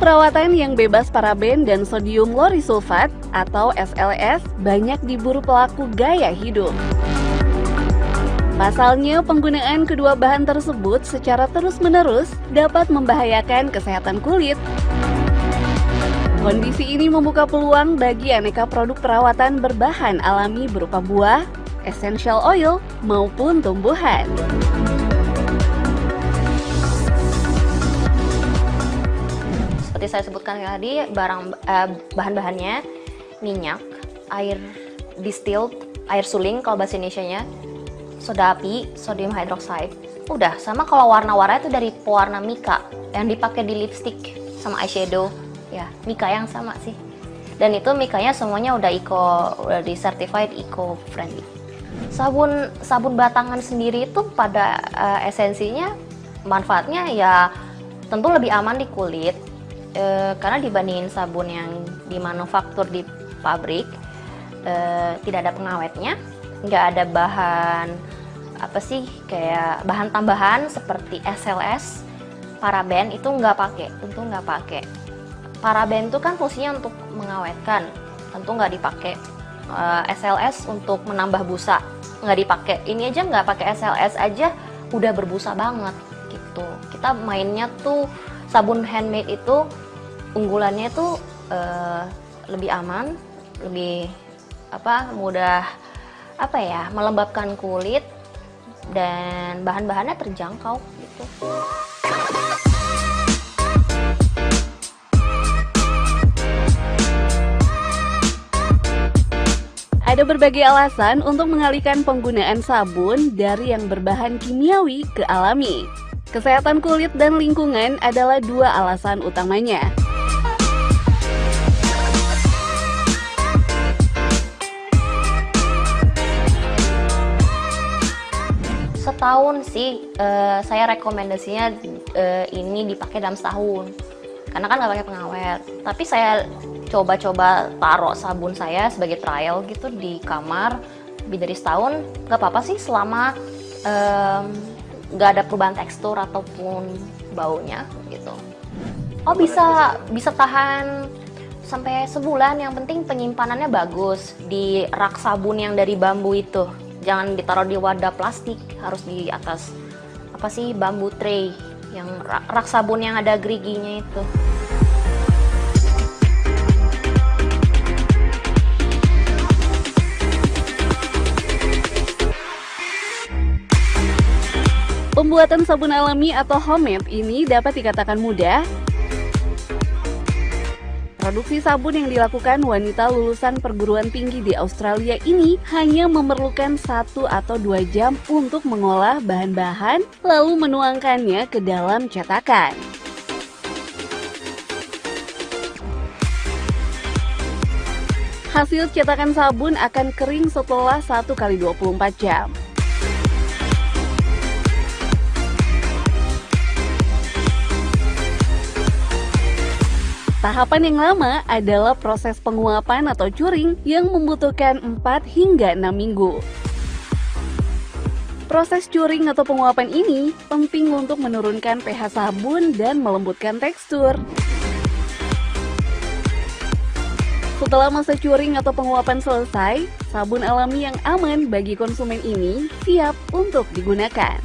perawatan yang bebas paraben dan sodium lauryl atau SLS banyak diburu pelaku gaya hidup. Pasalnya, penggunaan kedua bahan tersebut secara terus-menerus dapat membahayakan kesehatan kulit. Kondisi ini membuka peluang bagi aneka produk perawatan berbahan alami berupa buah, essential oil, maupun tumbuhan. Seperti saya sebutkan tadi, bahan-bahannya minyak, air distilled, air suling kalau bahasa Indonesianya, soda api, sodium hydroxide. Udah, sama kalau warna-warna itu dari pewarna mica yang dipakai di lipstick sama eyeshadow. Ya, mica yang sama sih. Dan itu micanya semuanya udah di certified eco friendly. Sabun batangan sendiri itu pada esensinya manfaatnya ya tentu lebih aman di kulit. Karena dibandingin sabun yang dimanufaktur di pabrik, tidak ada pengawetnya, nggak ada bahan kayak bahan tambahan seperti SLS, paraben itu tentu nggak pakai. Paraben itu kan fungsinya untuk mengawetkan, tentu nggak dipakai. SLS untuk menambah busa, nggak dipakai. Ini aja nggak pakai SLS aja udah berbusa banget gitu. Kita mainnya tuh sabun handmade itu unggulannya tuh lebih aman, lebih mudah melembabkan kulit dan bahan-bahannya terjangkau gitu. Ada berbagai alasan untuk mengalihkan penggunaan sabun dari yang berbahan kimiawi ke alami. Kesehatan kulit dan lingkungan adalah dua alasan utamanya. Setahun sih, saya rekomendasinya ini dipakai dalam setahun. Karena kan nggak pakai pengawet. Tapi saya coba-coba taruh sabun saya sebagai trial gitu di kamar lebih dari setahun, nggak apa-apa sih selama nggak ada perubahan tekstur ataupun baunya gitu. Oh, bisa tahan sampai sebulan, yang penting penyimpanannya bagus di rak sabun yang dari bambu itu. Jangan ditaruh di wadah plastik, harus di atas bambu tray yang rak sabun yang ada geriginya itu. Pembuatan sabun alami atau homemade ini dapat dikatakan mudah. Produksi sabun yang dilakukan wanita lulusan perguruan tinggi di Australia ini hanya memerlukan 1 atau 2 jam untuk mengolah bahan-bahan lalu menuangkannya ke dalam cetakan. Hasil cetakan sabun akan kering setelah 1 kali 24 jam. Tahapan yang lama adalah proses penguapan atau curing yang membutuhkan 4 hingga 6 minggu. Proses curing atau penguapan ini penting untuk menurunkan pH sabun dan melembutkan tekstur. Setelah masa curing atau penguapan selesai, sabun alami yang aman bagi konsumen ini siap untuk digunakan.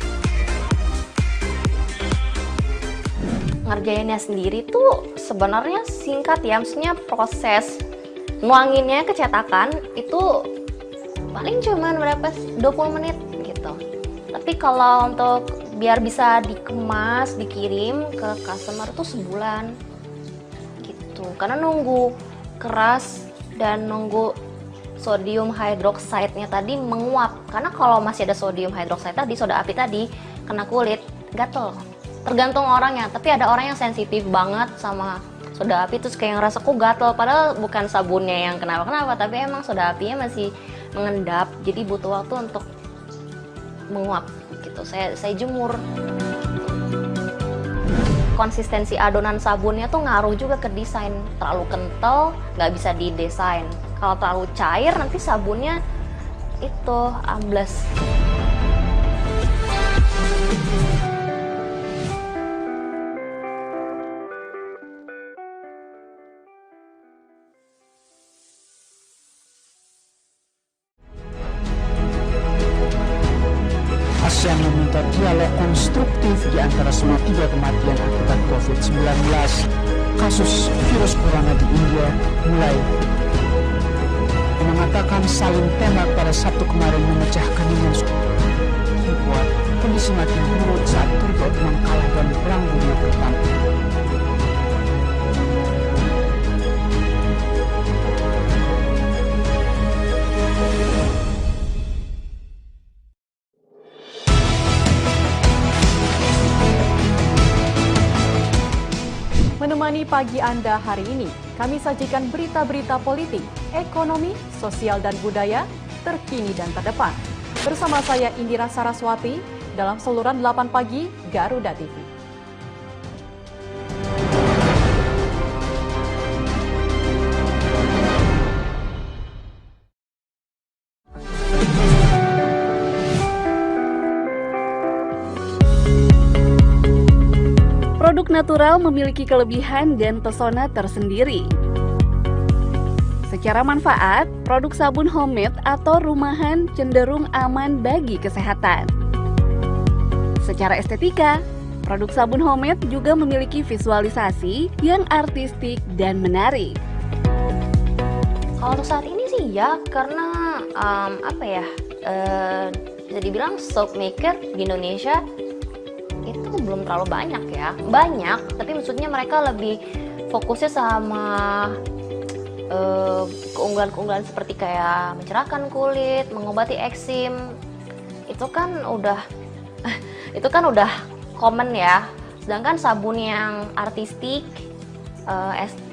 Ngerjainnya sendiri tuh sebenarnya singkat ya, maksudnya proses nuanginnya ke cetakan itu paling cuman 20 menit gitu. Tapi kalau untuk biar bisa dikemas, dikirim ke customer tuh sebulan gitu. Karena nunggu keras dan nunggu sodium hydroxide-nya tadi menguap. Karena kalau masih ada sodium hydroxide tadi, soda api tadi, kena kulit, gatel. Tergantung orangnya, tapi ada orang yang sensitif banget sama soda api terus kayak ngerasa kok gatel, padahal bukan sabunnya yang kenapa-kenapa, tapi emang soda apinya masih mengendap, jadi butuh waktu untuk menguap gitu. Saya jemur. Konsistensi adonan sabunnya tuh ngaruh juga ke desain. Terlalu kental nggak bisa didesain. Kalau terlalu cair nanti sabunnya itu ambles. meminta dialog konstruktif di antara semua 3 kematian akibat COVID-19. Kasus virus corona di India mulai mengatakan saling tembak pada Sabtu kemarin memecahkan yang membuat kondisi makin buruk saat Turki Ottoman kalah dan perang dunia pertama. Menemani pagi Anda hari ini, kami sajikan berita-berita politik, ekonomi, sosial dan budaya, terkini dan terdepan. Bersama saya Indira Saraswati dalam saluran 8 pagi Garuda TV. Produk natural memiliki kelebihan dan pesona tersendiri. Secara manfaat, produk sabun homemade atau rumahan cenderung aman bagi kesehatan. Secara estetika, produk sabun homemade juga memiliki visualisasi yang artistik dan menarik. Kalau untuk saat ini sih ya, karena bisa dibilang soap maker di Indonesia itu belum terlalu banyak ya. Banyak, tapi maksudnya mereka lebih fokusnya sama keunggulan-keunggulan seperti kayak mencerahkan kulit, mengobati eksim. Itu kan udah common ya. Sedangkan sabun yang artistik,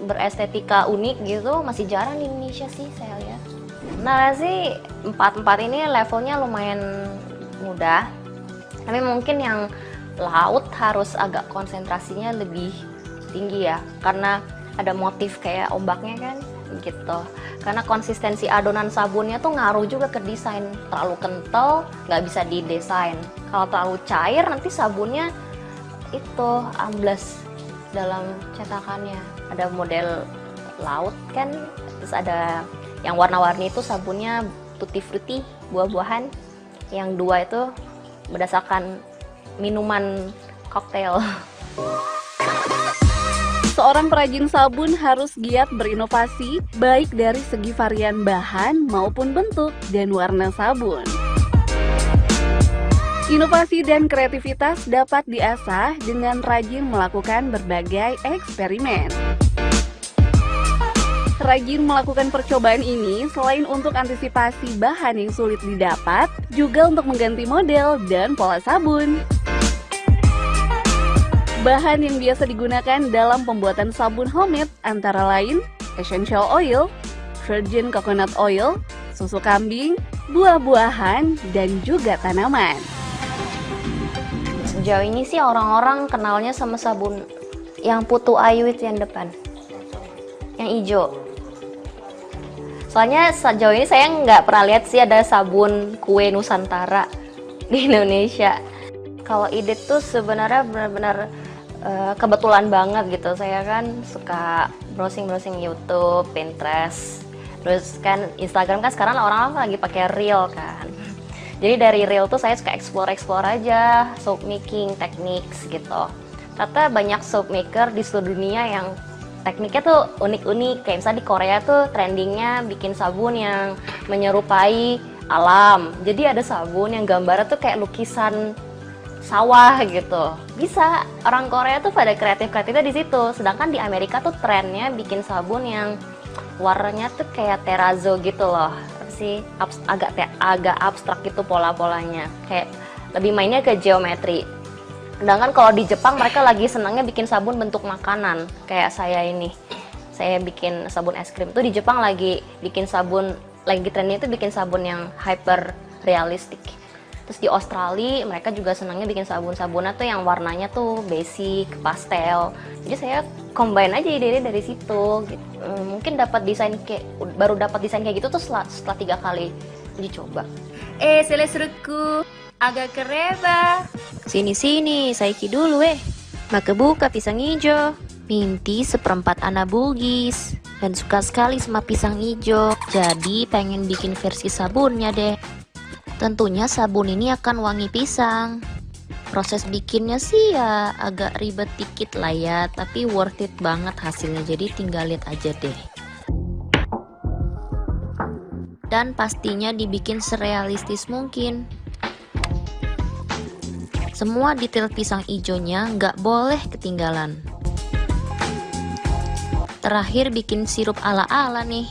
berestetika unik gitu masih jarang di Indonesia sih saya lihat. Nah sih empat ini levelnya lumayan mudah. Tapi mungkin yang laut harus agak konsentrasinya lebih tinggi ya, karena ada motif kayak ombaknya kan gitu. Karena konsistensi adonan sabunnya tuh ngaruh juga ke desain. Terlalu kental nggak bisa didesain, kalau terlalu cair nanti sabunnya itu amblas dalam cetakannya. Ada model laut kan, terus ada yang warna-warni itu sabunnya tutti frutti, buah-buahan. Yang dua itu berdasarkan minuman koktail. Seorang perajin sabun harus giat berinovasi, baik dari segi varian bahan maupun bentuk dan warna sabun. Inovasi dan kreativitas dapat diasah dengan rajin melakukan berbagai eksperimen. Rajin melakukan percobaan ini selain untuk antisipasi bahan yang sulit didapat, juga untuk mengganti model dan pola sabun. Bahan yang biasa digunakan dalam pembuatan sabun homemade antara lain essential oil, virgin coconut oil, susu kambing, buah-buahan, dan juga tanaman. Sejauh ini sih orang-orang kenalnya sama sabun yang putu ayu itu yang depan, yang hijau. Soalnya sejauh ini saya nggak pernah lihat sih ada sabun kue Nusantara di Indonesia. Kalau ide tuh sebenarnya benar-benar kebetulan banget gitu. Saya kan suka browsing YouTube, Pinterest, terus kan Instagram kan sekarang orang lagi pakai Reel kan. Jadi dari Reel tuh saya suka explore aja soap making techniques gitu. Ternyata banyak soap maker di seluruh dunia yang tekniknya tuh unik-unik. Kayak misalnya di Korea tuh trendingnya bikin sabun yang menyerupai alam. Jadi ada sabun yang gambarnya tuh kayak lukisan sawah gitu. Bisa, orang Korea tuh pada kreatifnya di situ. Sedangkan di Amerika tuh trennya bikin sabun yang warnanya tuh kayak terrazzo gitu loh. Sih agak abstrak gitu pola-polanya. Kayak lebih mainnya ke geometri. Sedangkan kalau di Jepang mereka lagi senangnya bikin sabun bentuk makanan. Kayak saya ini. Saya bikin sabun es krim. Tuh di Jepang lagi bikin sabun, lagi trennya itu bikin sabun yang hyper realistik. Terus di Australia mereka juga senangnya bikin sabun-sabunnya tuh yang warnanya tuh basic, pastel. Jadi saya combine aja ide-ide dari situ gitu. Mungkin baru dapat desain kayak gitu tuh setelah 3 kali uji coba. Selesruku agak kereba. Sini, saiki dulu Maka buka pisang hijau. Minty seperempat anak bugis dan suka sekali sama pisang hijau. Jadi pengen bikin versi sabunnya deh. Tentunya sabun ini akan wangi pisang. Proses bikinnya sih ya agak ribet dikit lah ya, tapi worth it banget hasilnya, jadi tinggal lihat aja deh. Dan pastinya dibikin serealistis mungkin. Semua detail pisang ijonya nggak boleh ketinggalan. Terakhir bikin sirup ala-ala nih.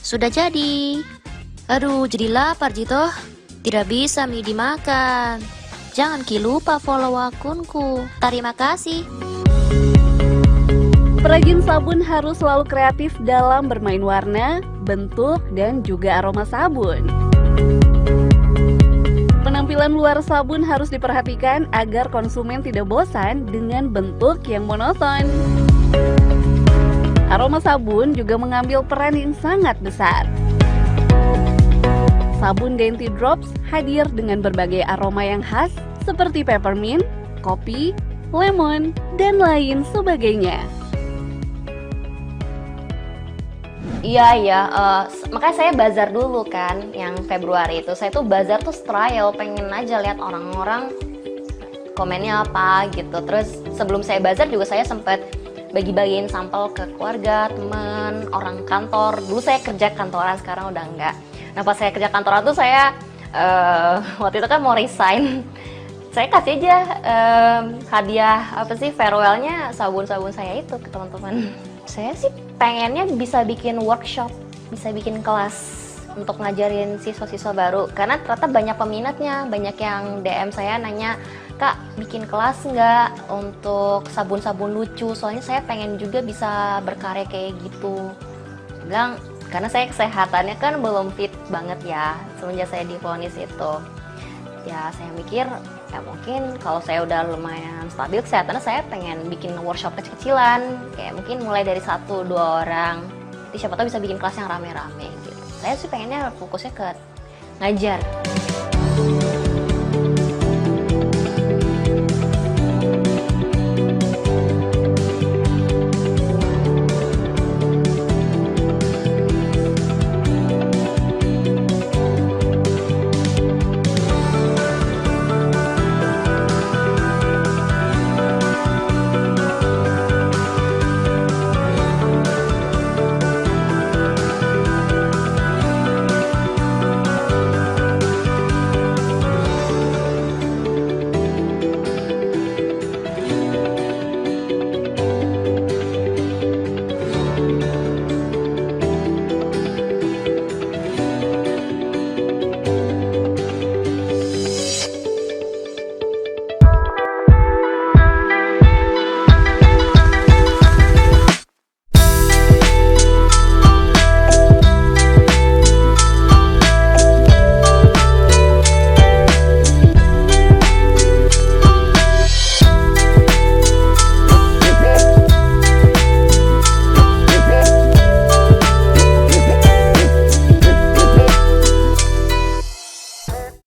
Sudah jadi. Aduh, jadi lapar Jito. Tidak bisa mie dimakan. Jangan lupa follow akunku. Terima kasih. Perajin sabun harus selalu kreatif dalam bermain warna, bentuk, dan juga aroma sabun. Penampilan luar sabun harus diperhatikan agar konsumen tidak bosan dengan bentuk yang monoton. Aroma sabun juga mengambil peran yang sangat besar. Sabun Dainty Drops hadir dengan berbagai aroma yang khas seperti peppermint, kopi, lemon, dan lain sebagainya. Iya, makanya saya bazar dulu kan, yang Februari itu. Saya tuh bazar tuh trial, pengen aja lihat orang-orang komennya apa gitu. Terus sebelum saya bazar juga saya sempat bagi-bagiin sampel ke keluarga, teman, orang kantor. Dulu saya kerja kantoran, sekarang udah enggak. Nah pas saya kerja kantoran tuh saya waktu itu kan mau resign. Saya kasih aja hadiah farewellnya sabun-sabun saya itu ke teman-teman. Saya sih pengennya bisa bikin workshop, bisa bikin kelas untuk ngajarin siswa-siswa baru. Karena ternyata banyak peminatnya, banyak yang DM saya nanya, Kak bikin kelas nggak untuk sabun-sabun lucu? Soalnya saya pengen juga bisa berkarya kayak gitu. Saya bilang, karena saya kesehatannya kan belum fit banget ya semenjak saya divonis itu. Ya saya mikir, ya mungkin kalau saya udah lumayan stabil kesehatannya, saya pengen bikin workshop kecil-kecilan, kayak mungkin mulai dari 1-2 orang. Jadi siapa tahu bisa bikin kelas yang rame-rame gitu. Saya sih pengennya fokusnya ke ngajar.